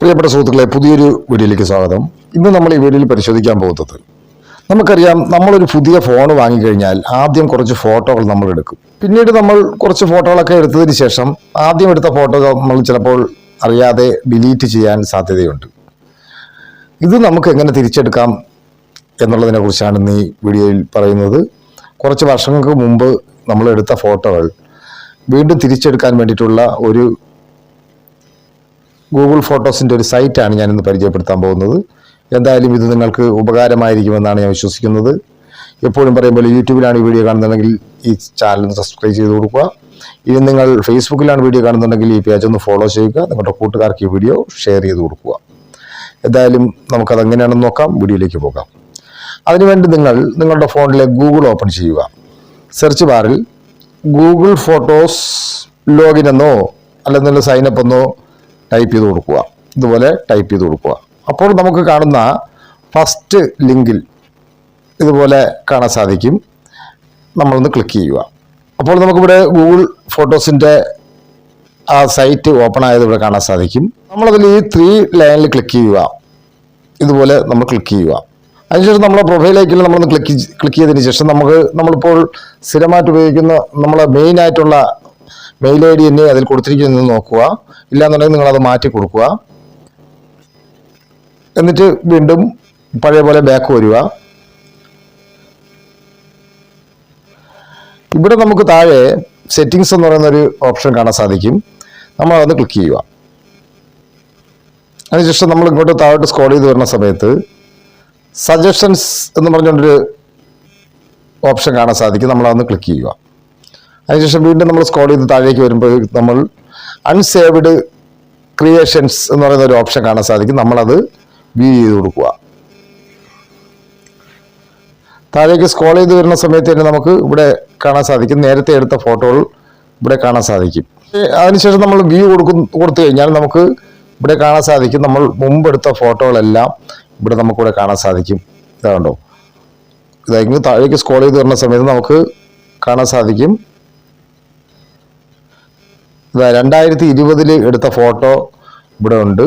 പ്രിയപ്പെട്ട സുഹൃത്തുക്കളെ, പുതിയൊരു വീഡിയോയിലേക്ക് സ്വാഗതം. ഇന്ന് നമ്മൾ ഈ വീഡിയോയിൽ പരിശോധിക്കാൻ പോകുന്നത്, നമുക്കറിയാം, നമ്മളൊരു പുതിയ ഫോൺ വാങ്ങിക്കഴിഞ്ഞാൽ ആദ്യം കുറച്ച് ഫോട്ടോകൾ നമ്മൾ എടുക്കും. പിന്നീട് നമ്മൾ കുറച്ച് ഫോട്ടോകളൊക്കെ എടുത്തതിന് ശേഷം ആദ്യം എടുത്ത ഫോട്ടോ നമ്മൾ ചിലപ്പോൾ അറിയാതെ ഡിലീറ്റ് ചെയ്യാൻ സാധ്യതയുണ്ട്. ഇത് നമുക്ക് എങ്ങനെ തിരിച്ചെടുക്കാം എന്നുള്ളതിനെ കുറിച്ചാണ് ഇന്ന് ഈ വീഡിയോയിൽ പറയുന്നത്. കുറച്ച് വർഷങ്ങൾക്ക് മുമ്പ് നമ്മൾ എടുത്ത ഫോട്ടോകൾ വീണ്ടും തിരിച്ചെടുക്കാൻ വേണ്ടിയിട്ടുള്ള ഒരു ഗൂഗിൾ ഫോട്ടോസിൻ്റെ ഒരു സൈറ്റാണ് ഞാനിന്ന് പരിചയപ്പെടുത്താൻ പോകുന്നത്. എന്തായാലും ഇത് നിങ്ങൾക്ക് ഉപകാരമായിരിക്കുമെന്നാണ് ഞാൻ വിശ്വസിക്കുന്നത്. എപ്പോഴും പറയുമ്പോൾ യൂട്യൂബിലാണ് ഈ വീഡിയോ കാണുന്നുണ്ടെങ്കിൽ ഈ ചാനൽ സബ്സ്ക്രൈബ് ചെയ്ത് കൊടുക്കുക. ഇനി നിങ്ങൾ ഫേസ്ബുക്കിലാണ് വീഡിയോ കാണുന്നുണ്ടെങ്കിൽ ഈ പേജ് ഒന്ന് ഫോളോ ചെയ്യുക. നിങ്ങളുടെ കൂട്ടുകാർക്ക് ഈ വീഡിയോ ഷെയർ ചെയ്ത് കൊടുക്കുക. എന്തായാലും നമുക്കതെങ്ങനെയാണെന്ന് നോക്കാം. വീഡിയോയിലേക്ക് പോകാം. അതിനുവേണ്ടി നിങ്ങളുടെ ഫോണിലെ ഗൂഗിൾ ഓപ്പൺ ചെയ്യുക. സെർച്ച് ബാറിൽ ഗൂഗിൾ ഫോട്ടോസ് ലോഗിൻ എന്നോ അല്ലെന്നുള്ള സൈനപ്പ് എന്നോ ടൈപ്പ് ചെയ്ത് കൊടുക്കുക. ഇതുപോലെ ടൈപ്പ് ചെയ്ത് കൊടുക്കുക. അപ്പോൾ നമുക്ക് കാണുന്ന ഫസ്റ്റ് ലിങ്കിൽ ഇതുപോലെ കാണാൻ സാധിക്കും. നമ്മളൊന്ന് ക്ലിക്ക് ചെയ്യുക. അപ്പോൾ നമുക്കിവിടെ ഗൂഗിൾ ഫോട്ടോസിൻ്റെ ആ സൈറ്റ് ഓപ്പൺ ആയത് ഇവിടെ കാണാൻ സാധിക്കും. നമ്മളതിൽ ഈ 3 ലൈനിൽ ക്ലിക്ക് ചെയ്യുക. ഇതുപോലെ നമ്മൾ ക്ലിക്ക് ചെയ്യുക. അതിനുശേഷം നമ്മളെ പ്രൊഫൈലിലേക്ക് നമ്മളൊന്ന് ക്ലിക്ക് ചെയ്തതിന് ശേഷം നമ്മളിപ്പോൾ സ്ഥിരമായിട്ട് ഉപയോഗിക്കുന്ന നമ്മളെ മെയിനായിട്ടുള്ള മെയിൽ ഐ ഡി തന്നെ അതിൽ കൊടുത്തിരിക്കുന്നത് നോക്കുക. ഇല്ലാന്നുണ്ടെങ്കിൽ നിങ്ങളത് മാറ്റി കൊടുക്കുക. എന്നിട്ട് വീണ്ടും പഴയ പോലെ ബാക്ക് വരിക. ഇവിടെ നമുക്ക് താഴെ സെറ്റിങ്സ് എന്ന് പറയുന്ന ഒരു ഓപ്ഷൻ കാണാൻ സാധിക്കും. നമ്മൾ അത് ക്ലിക്ക് ചെയ്യുക. അതിനുശേഷം നമ്മൾ ഇങ്ങോട്ട് താഴോട്ട് സ്ക്രോൾ ചെയ്ത് വരുന്ന സമയത്ത് സജഷൻസ് എന്ന് പറഞ്ഞുകൊണ്ടൊരു ഓപ്ഷൻ കാണാൻ സാധിക്കും. നമ്മളതൊന്ന് ക്ലിക്ക് ചെയ്യുക. അതിനുശേഷം വീണ്ടും നമ്മൾ സ്ക്രോൾ ചെയ്ത് താഴേക്ക് വരുമ്പോൾ നമ്മൾ അൺസേവ്ഡ് ക്രിയേഷൻസ് എന്ന് പറയുന്ന ഒരു ഓപ്ഷൻ കാണാൻ സാധിക്കും. നമ്മളത് വ്യൂ ചെയ്ത് കൊടുക്കുക. താഴേക്ക് സ്ക്രോൾ ചെയ്ത് വരുന്ന സമയത്ത് തന്നെ നമുക്ക് ഇവിടെ കാണാൻ സാധിക്കും നേരത്തെ എടുത്ത ഫോട്ടോകൾ ഇവിടെ കാണാൻ സാധിക്കും. അതിനുശേഷം നമ്മൾ വ്യൂ കൊടുത്തു കഴിഞ്ഞാൽ നമുക്ക് ഇവിടെ കാണാൻ സാധിക്കും നമ്മൾ മുമ്പെടുത്ത ഫോട്ടോകളെല്ലാം ഇവിടെ നമുക്കിവിടെ കാണാൻ സാധിക്കും. ഇതാണ്ടോ, ഇതായിരിക്കും. താഴേക്ക് സ്ക്രോൾ ചെയ്ത് വരുന്ന സമയത്ത് നമുക്ക് കാണാൻ സാധിക്കും 2020 എടുത്ത ഫോട്ടോ ഇവിടെ ഉണ്ട്.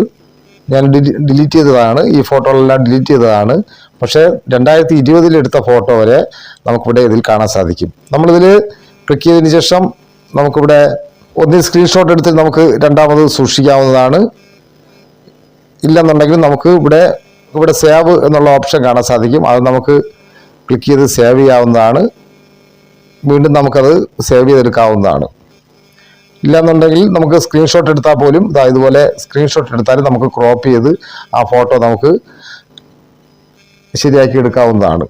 ഞാൻ ഡിലീറ്റ് ചെയ്തതാണ്. ഈ ഫോട്ടോകളെല്ലാം ഡിലീറ്റ് ചെയ്തതാണ്. പക്ഷേ 2020 എടുത്ത ഫോട്ടോ വരെ നമുക്കിവിടെ ഇതിൽ കാണാൻ സാധിക്കും. നമ്മളിതിൽ ക്ലിക്ക് ചെയ്തതിന് ശേഷം നമുക്കിവിടെ ഒന്നിൽ സ്ക്രീൻഷോട്ട് എടുത്ത് നമുക്ക് രണ്ടാമത് സൂക്ഷിക്കാവുന്നതാണ്. ഇല്ലെന്നുണ്ടെങ്കിൽ നമുക്ക് ഇവിടെ സേവ് എന്നുള്ള ഓപ്ഷൻ കാണാൻ സാധിക്കും. അത് നമുക്ക് ക്ലിക്ക് ചെയ്ത് സേവ് ചെയ്യാവുന്നതാണ്. വീണ്ടും നമുക്കത് സേവ് ചെയ്തെടുക്കാവുന്നതാണ്. ഇല്ലാന്നുണ്ടെങ്കിൽ നമുക്ക് സ്ക്രീൻഷോട്ട് എടുത്താൽ പോലും ഇതുപോലെ സ്ക്രീൻഷോട്ട് എടുത്താലും നമുക്ക് ക്രോപ്പ് ചെയ്ത് ആ ഫോട്ടോ നമുക്ക് ശരിയാക്കി എടുക്കാവുന്നതാണ്.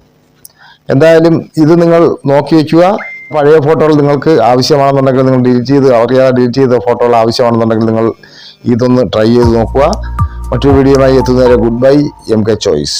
എന്തായാലും ഇത് നിങ്ങൾ നോക്കി വയ്ക്കുക. പഴയ ഫോട്ടോകൾ നിങ്ങൾക്ക് ആവശ്യമാണെന്നുണ്ടെങ്കിൽ നിങ്ങൾ ഡിലീറ്റ് ചെയ്ത ഫോട്ടോകൾ ആവശ്യമാണെന്നുണ്ടെങ്കിൽ നിങ്ങൾ ഇതൊന്ന് ട്രൈ ചെയ്ത് നോക്കുക. മറ്റൊരു വീഡിയോയുമായി എത്തുന്നവരെ ഗുഡ് ബൈ. MK choice.